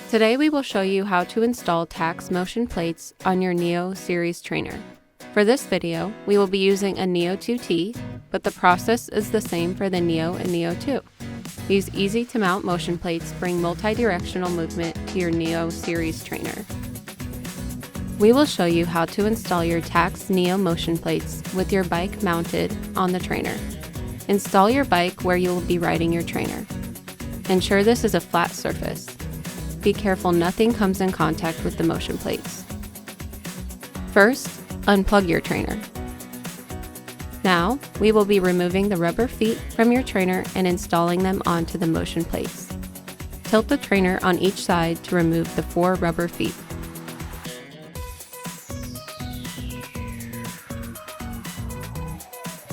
Today we will show you how to install Tacx motion plates on your NEO series trainer. For this video, we will be using a NEO 2T, but the process is the same for the NEO and NEO 2. These easy-to-mount motion plates bring multi-directional movement to your NEO series trainer. We will show you how to install your Tacx NEO motion plates with your bike mounted on the trainer. Install your bike where you will be riding your trainer. Ensure this is a flat surface. Be careful nothing comes in contact with the motion plates. First, unplug your trainer. Now, we will be removing the rubber feet from your trainer and installing them onto the motion plates. Tilt the trainer on each side to remove the 4 rubber feet.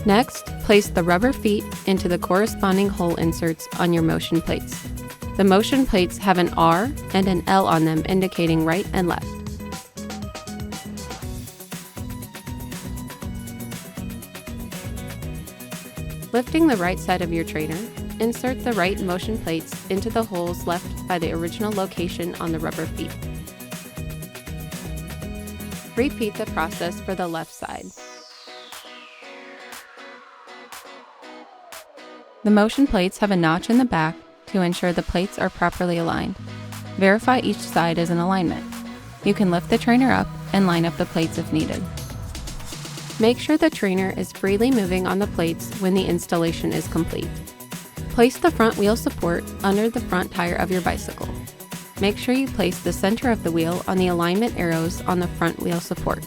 Next, place the rubber feet into the corresponding hole inserts on your motion plates. The motion plates have an R and an L on them indicating right and left. Lifting the right side of your trainer, insert the right motion plates into the holes left by the original location on the rubber feet. Repeat the process for the left side. The motion plates have a notch in the back to ensure the plates are properly aligned. Verify each side is in alignment. You can lift the trainer up and line up the plates if needed. Make sure the trainer is freely moving on the plates when the installation is complete. Place the front wheel support under the front tire of your bicycle. Make sure you place the center of the wheel on the alignment arrows on the front wheel support.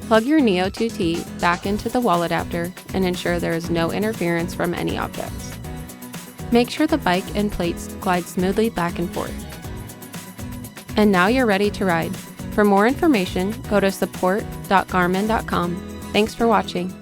Plug your NEO 2T back into the wall adapter and ensure there is no interference from any objects. Make sure the bike and plates glide smoothly back and forth. And now you're ready to ride. For more information, go to support.garmin.com. Thanks for watching.